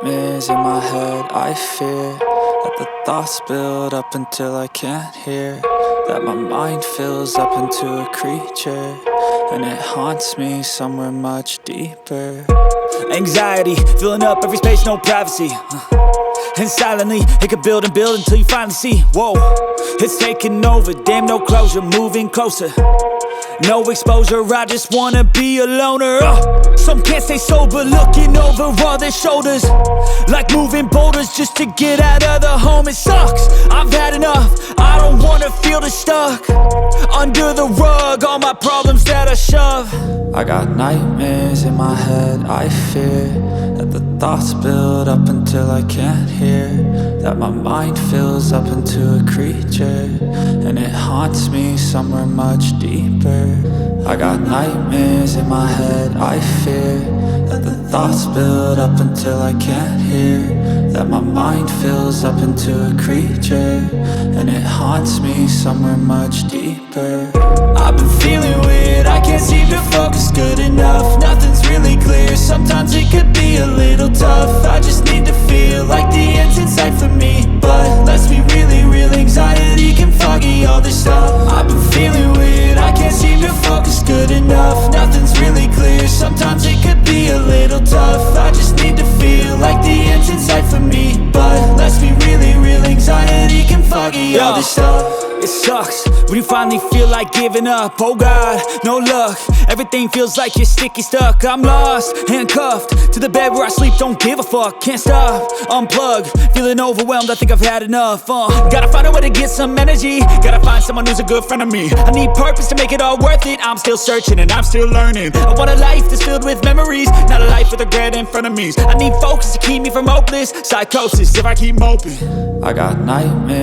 nightmares in my head. I fear that the thoughts build up until I can't hear, that my mind fills up into a creature, and it haunts me somewhere much deeper. Anxiety, filling up every space, no privacy. And silently, it could build and build until you finally see, whoa, it's taking over, damn, no closure, moving closer. No exposure, I just wanna be a loner. Some can't stay sober, looking over all their shoulders, like moving boulders just to get out of the home. It sucks, I've had enough, I don't wanna feel the stuck under the rug, all my problems that I shove. I got nightmares in my head. I fear that the thoughts build up until I can't hear, that my mind fills up into a creature, and it haunts me somewhere much deeper. I got nightmares in my head. I fear that the thoughts build up until I can't hear, that my mind fills up into a creature, and it haunts me somewhere much deeper. I've been feeling weird, I can't seem to focus good enough. Nothing's really clear, sometimes it could be a little tough. I just need to feel like the end's in sight for me, but let's be really real, anxiety can foggy all this stuff. I've been feeling weird, I can't seem to focus good enough. Nothing's really clear, sometimes it could be a little tough. I just need to feel like the end's in sight for me, but let's be really real, anxiety can foggy all this stuff. It sucks when you finally feel like giving up. Oh God, no luck, everything feels like you're sticky stuck. I'm lost, handcuffed to the bed where I sleep, don't give a fuck. Can't stop, unplug, feeling overwhelmed, I think I've had enough. Gotta find a way to get some energy, gotta find someone who's a good friend of me. I need purpose to make it all worth it, I'm still searching and I'm still learning. I want a life that's filled with memories, not a life with regret and frenemies. I need focus to keep me from hopeless psychosis if I keep moping. I got nightmares